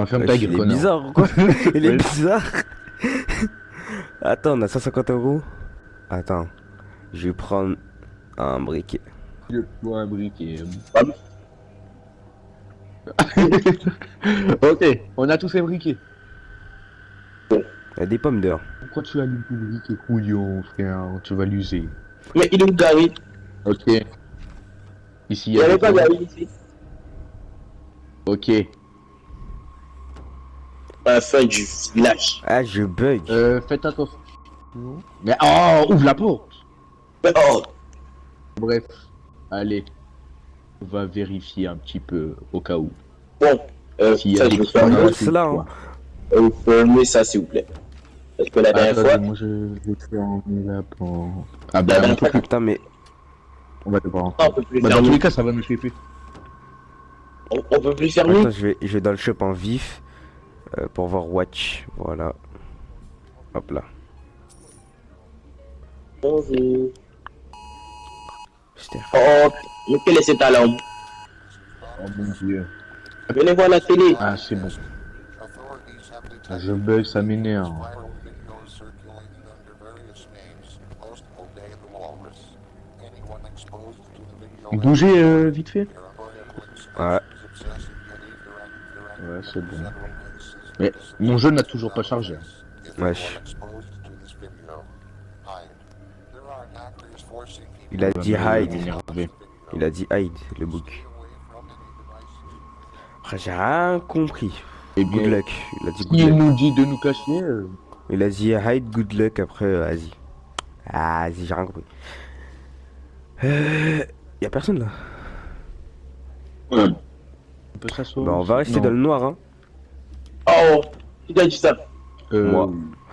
ferme ta gueule, Il est connard. bizarre ou quoi? Il est Ouais. bizarre. Attends, on a 150 euros. Attends, je vais prendre un briquet. Je vois un briquet. Ah, Ok, on a tous un briquet. Il y a des pommes dehors. Pourquoi tu allumes ton briquet, couillon, frère? Tu vas l'user. mais il est où Gary? Ok. Ici, Il n'y avait pas Gary ici. Ok. À la fin du village. Ah, je bug. Faites attention. Mais oh, ouvre la porte. Oh, Bref, allez. On va vérifier un petit peu au cas où. bon. S'il y Ça, a je des vais faire. Ouais, trucs, c'est là, quoi. hein. Fermez ça, s'il vous plaît. Parce que la dernière Attends, fois. moi je vais fermer la porte. Ah La bah, dernière fois, Putain, mais on va devoir. on peut plus Bah, dans tous fermer. les cas, ça va nous flipper. On peut plus fermer. attends, je vais dans le shop en vif pour voir Watch. Voilà. Hop là. Bonjour. C'était- Oh, mais quelle est cette alarme? Oh mon dieu. Venez voir la télé. Ah, c'est bon. Ah, je bug, ça m'énerve. Bougez vite fait. Ouais. Ouais, c'est bon. Mais mon jeu n'a toujours pas chargé. Wesh. Il a dit hide. Énervé. Il a dit hide, le book. Après, j'ai rien compris. Et Good bien, luck. Il a dit good il luck. nous dit de nous cacher. Il a dit hide, good luck. Après, vas-y. Ah, vas-y, j'ai rien compris. Y a personne là. On peut s'asseoir. Bah, on va rester Non. dans le noir, hein. Oh, qui t'a dit ça? Moi.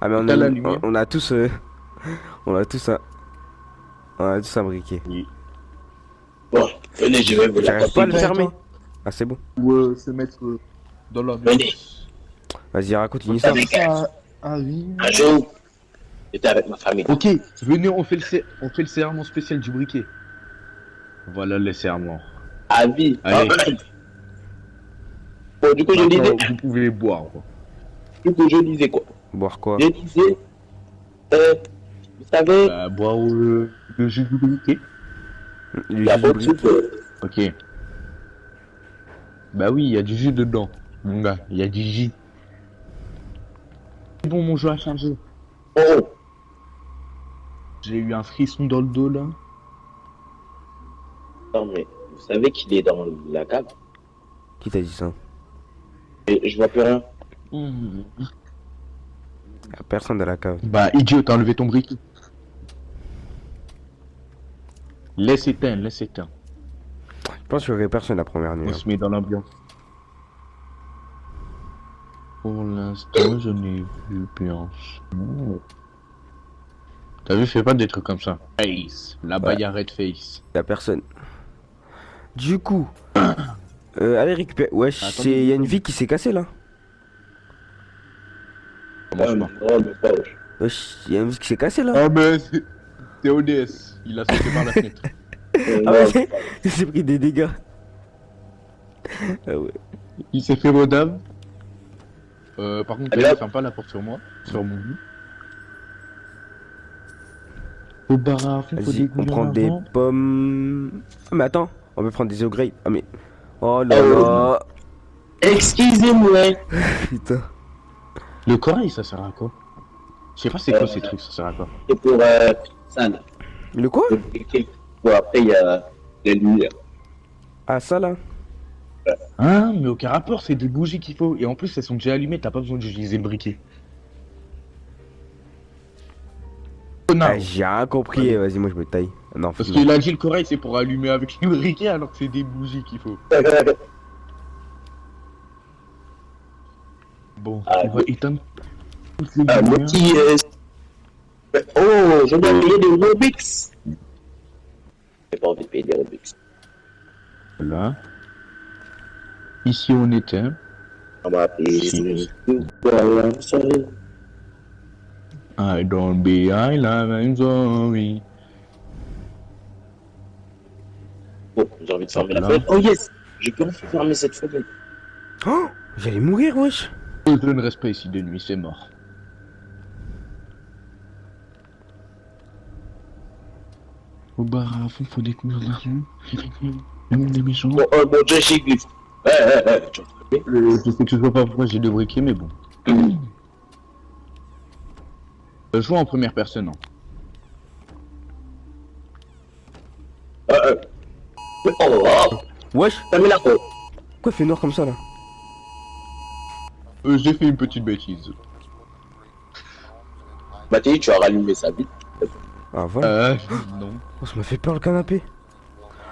Ah, mais T'as la lumière. on a tous. On a tous un. On a tous un briquet. Bon, venez, je vais vous J'arrive pas à le l'apporter. fermer. Ah, c'est bon. Ou se mettre dans Venez. l'ambiance. Vas-y, raconte une histoire. Avec Ah oui. un jour, j'étais avec ma famille. Ok, venez, on fait le serment spécial du briquet. Voilà le serment. À vie. Allez. Bon, du coup, je disais, Maintenant, vous pouvez boire. Quoi. quoi? Boire quoi? Je disais, vous savez, Boire le jus du briquet. il y a jus de beaucoup de briquet. trucs. Ok. Bah oui, il y a du jus dedans. Mon gars, il y a du jus. C'est bon, mon jeu a chargé. Oh, J'ai eu un frisson dans le dos là. non, mais vous savez qu'il est dans la cave? Qui t'a dit ça? Et je vois plus rien. Y'a personne dans la cave. Bah idiot, t'as enlevé ton briquet. Laisse éteindre, laisse éteindre. Je pense qu'il y aurait personne la première nuit. On hein. se met dans l'ambiance. Pour l'instant, je n'ai vu personne. T'as vu, fais pas des trucs comme ça. Face, là-bas Ouais. y a Red Face. Y'a personne. Du coup, allez récupérer. Wesh, Attendez. y a une vie qui s'est cassée là. Commence pas. Non, mais pas wesh. Wesh, y a une vie qui s'est cassée là. Ah mais c'est ODS, il a sauté par la fenêtre. Ah Non, ouais, il s'est pris des dégâts. Ah ouais. Il s'est fait rodave. Par contre, Alors ne ferme pas la porte sur moi, sur mon lit. Au bar, faut Vas-y, des on couillons prend des avant. pommes. Ah mais attends, on peut prendre des upgrades. Ah mais. Oh là là. excusez-moi. Putain. Le corail, ça sert à quoi? Je sais pas c'est quoi ces trucs, ça sert à quoi? C'est pour ça, là. Le quoi? Le briquet. Bon, après, il y a les lumières. Ah ça là. Hein, mais aucun rapport, c'est des bougies qu'il faut. Et en plus, elles sont déjà allumées, t'as pas besoin d'utiliser le briquet. Connard. Ah, j'ai rien compris. Allez. Vas-y, moi je me taille. Non, Parce non. qu'il a dit le corail, c'est pour allumer avec le briquet, alors que c'est des bougies qu'il faut. Bon, Ah, on va éteindre toutes les Un lumières. petit. Oh, je dois payer des Robux. J'ai pas envie de payer des Robux. Voilà. Ici, on éteint. On va payer Si. des I don't be I'm sorry. Oh, j'ai envie de fermer la Là. fenêtre. Oh yes, je peux enfin fermer cette fenêtre. Oh, J'allais mourir, wesh. Je ne reste pas ici de nuit, c'est mort. Au bar à fond, faut découvrir l'argent. Le monde est méchant. Oh mon dieu, j'ai glisse. Tu Je sais que je vois pas pourquoi j'ai deux briquets, mais bon. Je joue en première personne. Hein. Oh, Wesh. t'as mis la peau. Pourquoi il fait noir comme ça là? J'ai fait une petite bêtise. Mathieu, tu as rallumé sa bite. Ah voilà. Non. Oh, ça m'a fait peur le canapé.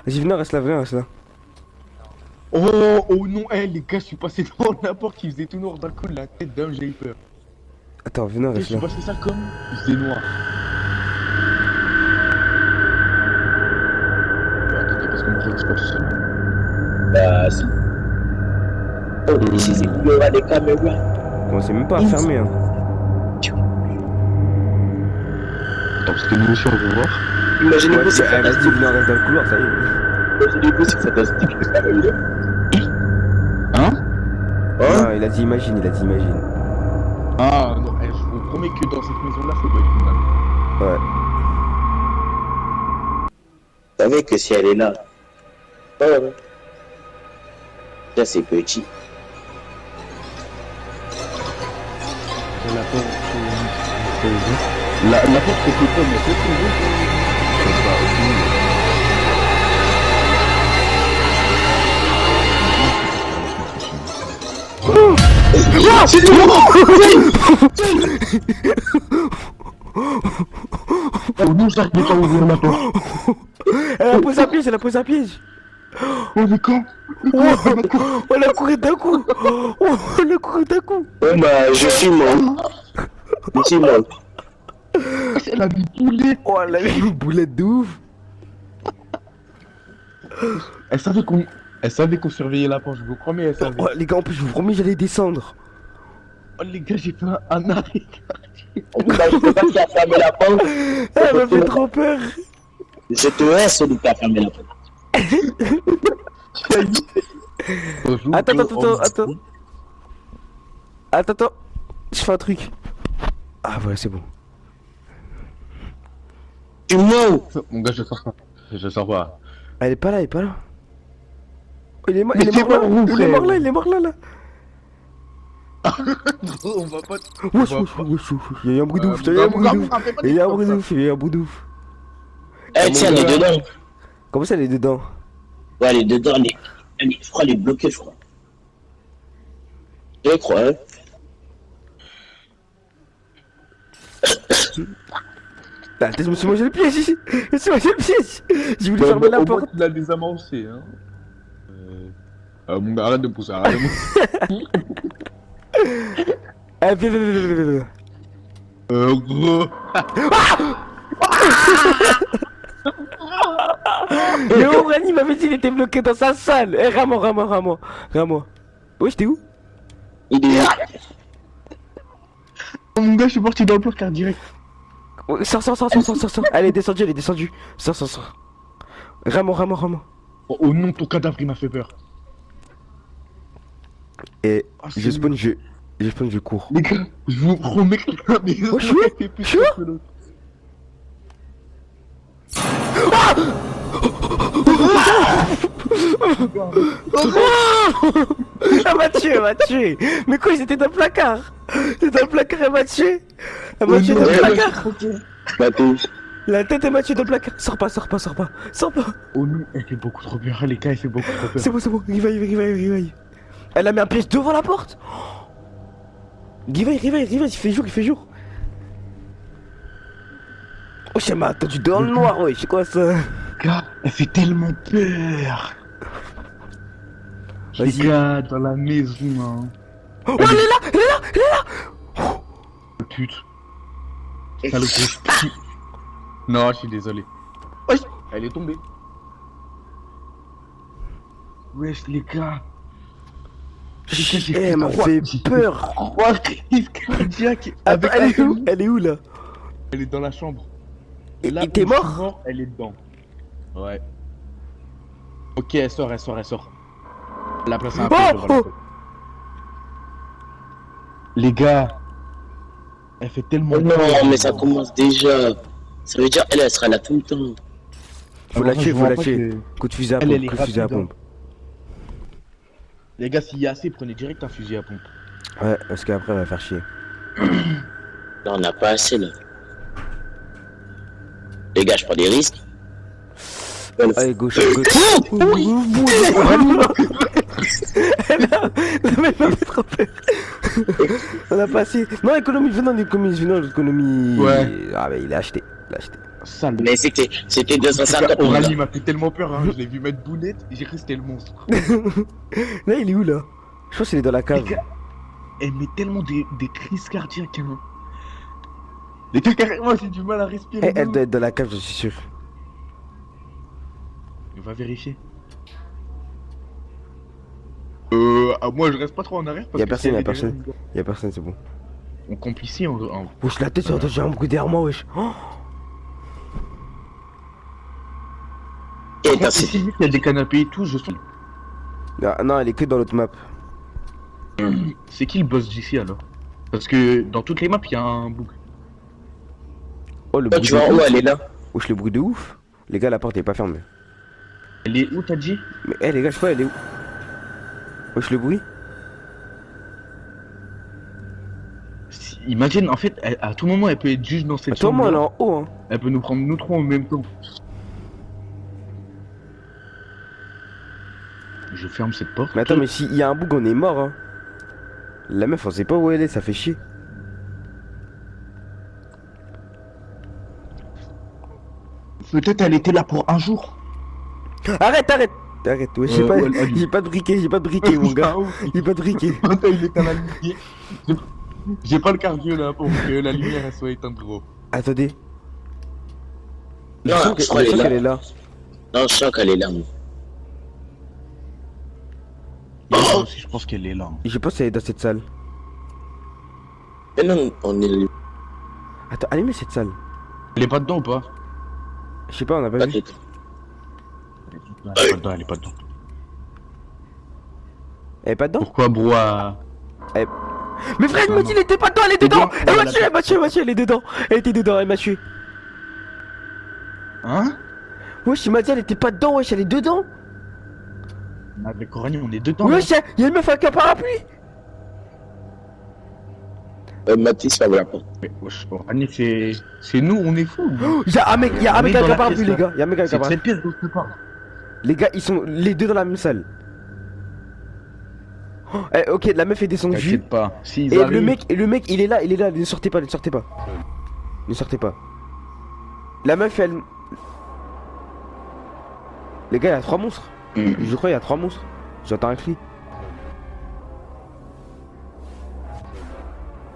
Vas-y, viens, reste là, viens, reste là. Oh non, les gars, je suis passé devant la porte, il faisait tout noir d'un coup de la tête d'homme, j'ai eu peur. Attends, viens, Je reste suis là. passé ça comme il faisait noir. Attendez, parce que moi je reste pas tout seul. Bah, si. Oh, ici, c'est qu'il y aura des caméras. Commencez même pas à fermer, hein. Attends, parce que nous aussi on veut voir. Imaginez-vous, c'est Vas-y, fantastique. viens, reste dans le couloir, ça y est. Imaginez-vous, c'est fantastique. Hein? Non, il a dit imagine, il a dit imagine. Ah non, je vous promets que dans cette maison-là, ça doit être une dingue. Ouais. Vous savez que si elle est là. Oh, ça, c'est petit. La porte, la porte c'est tout comme, mais c'est Oh non, ça peut pas ouvrir la porte. Elle a posé un piège, elle a posé un piège. Oh mais quand? On a couru d'un coup. Oh, on a couru d'un coup. Oh, bah, je suis mort. Je suis mort. Elle a mis poulet. Oh, elle a mis une boulette de ouf. Elle savait qu'on surveillait la porte, je vous promets, elle savait. Oh, les gars, en plus, je vous promets, j'allais descendre. Oh les gars, j'ai fait un arrêt. Bah, je sais pas qui a fermé la porte. Elle m'a fait trop peur. Je te hais, celui qui a fermé la porte. Attends. Je fais un truc. Ah, voilà, c'est bon. Tu mens. Mon gars, je sors pas. Je sors pas. Elle est pas là, elle est pas là. Oh, il est mort, Mais il est c'est mort là. pas vous, Il est frère. mort là, il est mort là. On va pas. Wesh, il y a eu un bruit de ouf, il y a eu un bruit de ouf. Il y a eu un bruit de ouf, il y a eu un bruit de ouf. Eh, tiens, elle est dedans. Comment ça, elle est dedans? Ouais, elle est dedans, je crois, elle est bloquée, je crois. Je crois, hein. Ah, je me suis mangé le piège ici. Je me suis mangé le piège. J'ai voulu fermer la porte. Il a désamorcé, hein. Mon gars, arrête de pousser, arrête de pousser. Ah, viens. Gros. Mais Orani m'avait dit qu'il était bloqué dans sa salle. Eh, Ramo. Wesh, t'es où? Il est là. Mon gars, je suis parti dans le placard direct. Oh, sors. Elle est descendue. Sors. Ramo. Oh non, ton cadavre, il m'a fait peur. Et Ah, je spawn, je cours. Les gars, je vous promets que la maison Oh, je suis où? fait plus Je suis où? que l'autre. Elle m'a tué. Mais quoi, j'étais dans le placard. Elle m'a tué. Elle m'a tué dans le placard. Mathieu. La tête, elle m'a tué dans le placard. Sors pas. Oh non, elle fait beaucoup trop peur, les gars, elle fait beaucoup trop peur. C'est bon. Réveille. Elle a mis un piège devant la porte. Réveille, il fait jour. Oh, elle m'a attendu dans le noir, ouais, c'est quoi ça? Gars, elle fait tellement peur. Les Vas-y. gars, dans la maison, hein. Oh, elle est là. Pute. Saloperie. Non, je suis désolé. Wesh, elle est tombée. Wesh, les gars. Elle m'a fait peur. 3 crises cardiaques. Attends, elle est où là? Elle est dans la chambre. Et Là t'es où je suis mort? Elle est dedans. Ouais. Ok, elle sort. La place a un peu devant la porte. Les gars, elle fait tellement Oh non, peur. mais ça commence déjà. Ça veut dire, elle sera là tout le temps. Faut la tuer, Je faut vois la pas tuer. que- Coup de fusil à Elle, pompe, elle est coup de fusil à rapide, hein. pompe. Les gars, s'il y a assez, prenez direct un fusil à pompe. Ouais, parce qu'après, elle va faire chier. Là, on n'a pas assez, là. Les gars, je prends des risques. Allez, gauche, gauche. La mec m'a fait trop peur. On a passé. Non, économie, venons l'économie. Ouais. Ah, mais il a acheté. Il a acheté. Sale. Mais c'était 250 mon Aurélie gars. m'a fait tellement peur, hein. Je l'ai vu mettre boulette, j'ai cru que c'était le monstre. Là, il est où là? Je pense qu'il est dans la Les cave. gars, elle met tellement des crises cardiaques, hein. Les gars, carrément, j'ai du mal à respirer. Elle doit être dans la cave, je suis sûr. On va vérifier. Moi je reste pas trop en arrière parce Y'a que personne, si elle y'a est personne. derrière, Y'a personne, c'est bon. on compte ici en. Wesh, la tête, j'ai un bruit derrière moi, wesh. Oh, Et Moi, attends, si c'est... il y a des canapés et tout, je sens. non, elle est que dans l'autre map. C'est qui le boss d'ici alors? Parce que dans toutes les maps il y a un bouc. Oh, le Toi, bruit tu vois de où ouf. elle est là? Wesh, le bruit de ouf. Les gars, la porte est pas fermée. Elle est où t'as dit? Mais, les gars, je crois, elle est où? Wesh, le bruit. Imagine en fait, à tout moment elle peut être juste dans cette Attends, chambre. moi, elle est en haut, hein. Elle peut nous prendre nous trois en même temps. Je ferme cette porte. Mais attends, mais s'il y a un bug, on est mort, hein. La meuf, on sait pas où elle est, ça fait chier. Peut-être elle était là pour un jour. Arrête, arrête. Arrête, ouais, Ouais, allez. j'ai pas de briquet, mon gars. J'ai pas de briquet. Attends, il est à la lumière. J'ai pas le cardio là pour que la lumière elle soit éteinte gros. Attendez. Non, je crois je sens qu'elle qu'elle est est là. Non, je sens qu'elle est là, moi. Moi aussi je pense qu'elle est là. Je pense qu'elle est dans cette salle. Mais non, on est... Attends, allumez cette salle. Elle est pas dedans ou pas? Je sais pas, on a pas Pas vu. tout. Elle est pas dedans, elle est pas dedans. Elle est pas dedans? Pourquoi Broa? Mais frère, il m'a dit, elle était pas dedans, elle est dedans! Elle m'a tué, elle est dedans! Elle était dedans, elle m'a tué. Hein? Wesh, il m'a dit, elle était pas dedans, wesh, elle est dedans! Avec Orani on est dedans. là. Wesh, y'a une meuf avec un parapluie! Mathis, ferme la porte. Mais wesh, Orani c'est nous, on est fous. Y'a un mec, y'a un On mec est avec dans un la parapluie, pièce, les là. gars. Y'a un mec avec un C'est de parapluie. cette pièce dont je te parle. Les gars, ils sont les deux dans la même salle. Oh, ok, la meuf est descendue. T'inquiète pas. S'ils Et arrivent... le mec, il est là, ne sortez pas, ne sortez pas. Ne sortez pas. La meuf, elle... Les gars, il y a 3 monstres. Je crois il y a 3 monstres. J'entends un cri.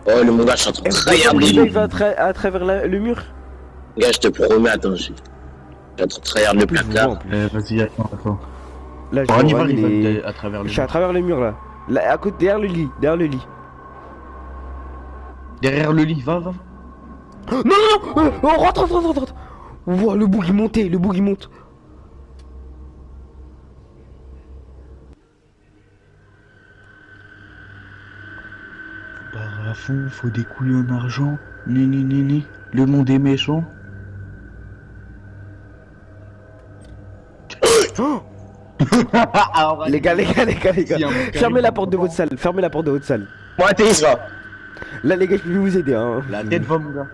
Oh, le mon gars, je suis en train de trahir Le les mec va loups. à travers le mur. Gars, je te promets, attends, je suis en train de trahir le En plus, je vous vois, en placard. plus. Vas-y, attends. Là, je Orani vois va Orani, il est- à travers le Je suis à travers le mur là. Là, à côté, derrière le lit, derrière le lit. Derrière le lit, va. Non, non, non, oh, rentre. Ouah, le boug il montait, le boug il monte. Barre à fond, faut des couilles en argent. Ni. Le monde est méchant. Oh, Ah, Orani. les gars. Si, un mec Fermez la arrive, porte de on votre salle, fermez la porte de votre salle. Mathis, va. Là, les gars, je peux plus vous aider, hein. La tête va, mon gars.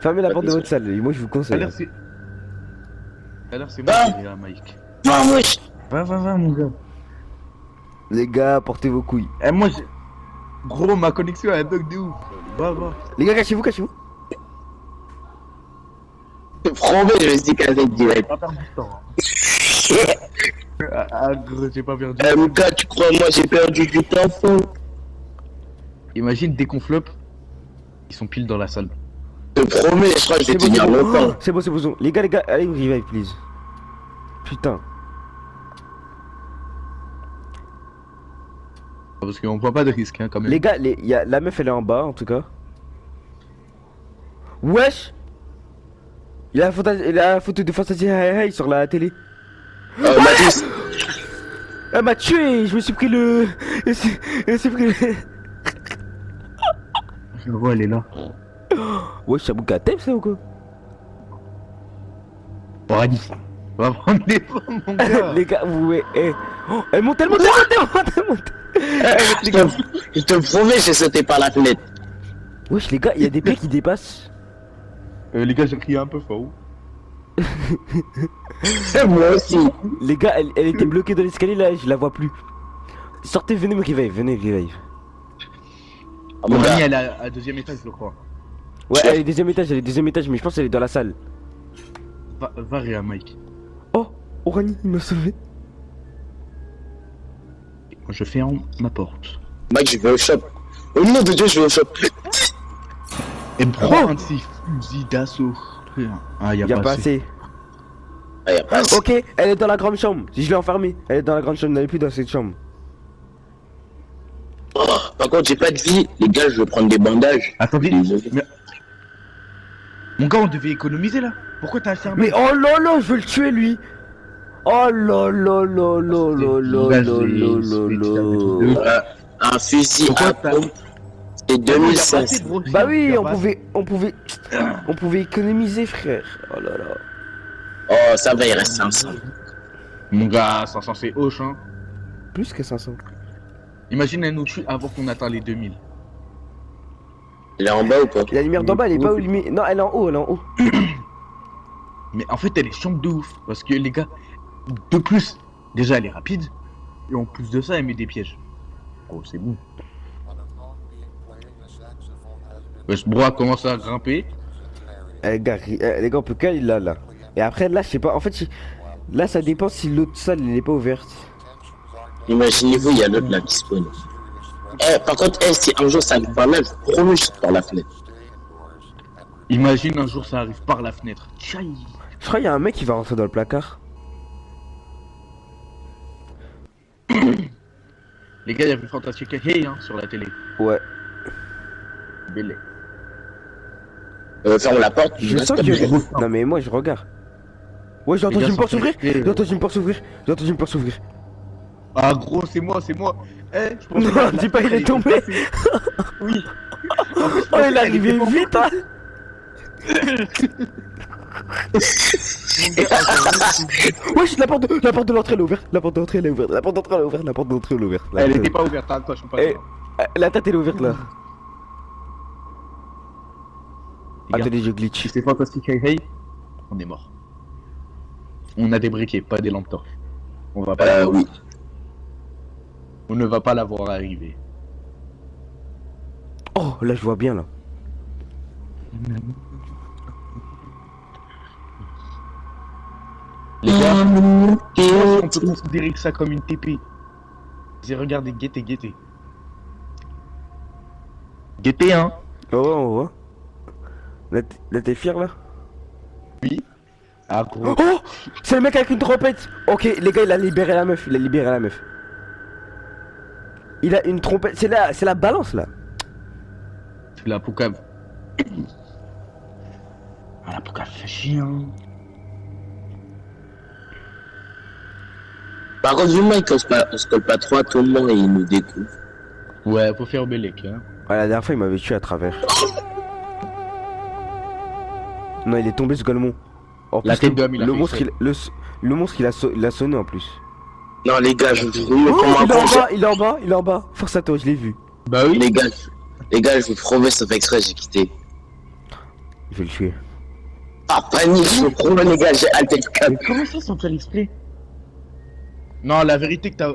Fermez la porte de Attention. votre salle, et moi je vous Tout à conseille. l'heure, hein. c'est. Tout à l'heure, c'est moi Ah. qui ai là, Mike. Va, wesh. Va, mon gars. Les gars, portez vos couilles. Eh, moi, j'ai. Gros, ma connexion elle bug de ouf. Va. Les gars, cachez-vous. Je te promets, je vais se décaler direct. Pas perdre du temps. Gros, j'ai pas perdu. Mon gars, tu crois, moi, j'ai perdu du temps, fou. Imagine, dès qu'on flop, ils sont pile dans la salle. Je te promets, je crois que je vais C'est tenir bon. longtemps. Oh, c'est bon. Les gars, allez, revive, please. Putain. Parce qu'on voit pas de risque, hein, quand même. Les gars, la meuf, elle est en bas, en tout cas. Wesh! Il a la photo de Fantasy Hey sur la télé. Mathis, Elle m'a tué! Je me suis pris le... Elle s'est pris le... frérot, elle est là. Ouais, Chabouka, t'aimes ça ou quoi? Bon, Adi, on va prendre des pommes, mon gars. Les gars, vous, oh, elle monte, elle monte, elle monte, elle monte, elle monte. Elle monte, les gars. Je te promets, j'ai sauté par la fenêtre. Wesh, les gars, il y a des pieds qui dépassent. Les gars, j'ai crié un peu fort. Moi aussi. Les gars, elle était bloquée dans l'escalier là, je la vois plus. Sortez, venez me revive, venez revive. Ah, mon Mon gars, amie, elle est à deuxième étage, je crois. Ouais, elle est deuxième étage, mais je pense qu'elle est dans la salle. Va Réa, Mike. Oh, Orani, il m'a sauvé. Je ferme ma porte. Mike, je vais au shop. Au nom de Dieu, je vais au shop. Et prends un de ces fusils d'assaut. Ah, Y'a pas assez. Ah, y'a pas assez. Ok, elle est dans la grande chambre. Si je l'ai enfermée, elle est dans la grande chambre, elle n'est plus dans cette chambre. Oh, par contre, j'ai pas de vie. Les gars, je vais prendre des bandages. Attendez, Désolé. mais... Mon gars, on devait économiser là. Pourquoi t'as fermé? Mais oh là là, je veux le tuer lui. Oh là là là là là là là là. Un fusil Pourquoi à t'as- pompe, c'est 2500. Bah oui, on pouvait économiser, frère. Oh là là. Oh, ça va, il reste 500. Mon gars, 500 c'est hoche, hein. Plus que 500. Imagine, elle nous tue avant qu'on atteint les 2000. Il est en bas ou pas? La lumière d'en bas, elle est pas où lumière. Non, elle est en haut, elle est en haut. Mais en fait, elle est chiante de ouf. Parce que les gars, de plus, déjà elle est rapide. Et en plus de ça, elle met des pièges. Oh, c'est bon. Ce bras commence à grimper. Les gars, on peut qu'aller là. Et après, là, je sais pas. En fait, là, ça dépend si l'autre salle, elle est pas ouverte. Imaginez-vous, il y a l'autre là qui spawn. Eh, par contre, si un jour ça arrive par là, je vous promets, je saute par la fenêtre. Imagine un jour ça arrive par la fenêtre. Tchaï. Je crois qu'il y a un mec qui va rentrer dans le placard. Les gars, il y avait Fantastic Hey hein, sur la télé. Ouais. Belle. Ferme la porte. Je sens que... Non, mais moi, je regarde. Ouais, j'ai entendu une porte s'ouvrir. J'ai entendu une porte s'ouvrir. J'ai entendu une porte s'ouvrir. Ah gros, c'est moi. Eh, je pense Non, dis pas, il est tombé. Oui. Oh, il est arrivé vite, hein. Wesh, la porte de l'entrée elle est ouverte. La porte d'entrée elle est ouverte. La porte d'entrée elle est ouverte. La porte d'entrée elle est ouverte. Elle était pas ouverte, attends, je suis pas Eh, la tête elle est ouverte là. Attendez, je glitch. Si c'est Fantastic Hey, on est mort. On a des briquets, pas des lampes torches. On va pas Oui. On ne va pas la voir arriver. Oh, là je vois bien là. Les gars, je pense qu'on peut considérer ça comme une TP. J'ai regardé, guettez. Guettez, hein. Oh, on voit. Là t'es fier là? Oui. Ah gros. Oh, c'est le mec avec une trompette. Ok, les gars, il a libéré la meuf. Il a une trompette. C'est la balance là. C'est la poucave. Ah, la poucave fait chien. Par contre, vu moi, on se colle pas trop à tout le monde et il nous découvre. Ouais, faut faire Bélec, hein. Ouais, la dernière fois il m'avait tué à travers. Non, il est tombé ce golemon. En La plus, tête d'homme, il a le fait monstre, exprès. le monstre il a sonné en plus. Non, les gars, je vous Oh, promets comment il est en bas. Force à toi, je l'ai vu. Bah oui. Les gars, je vous promets, ça fait exprès, j'ai quitté. Je vais le tuer. Ah, panique, je vous promets, les gars, j'ai hâte de calme. Comment ça sans faire exprès? Non, la vérité que t'as...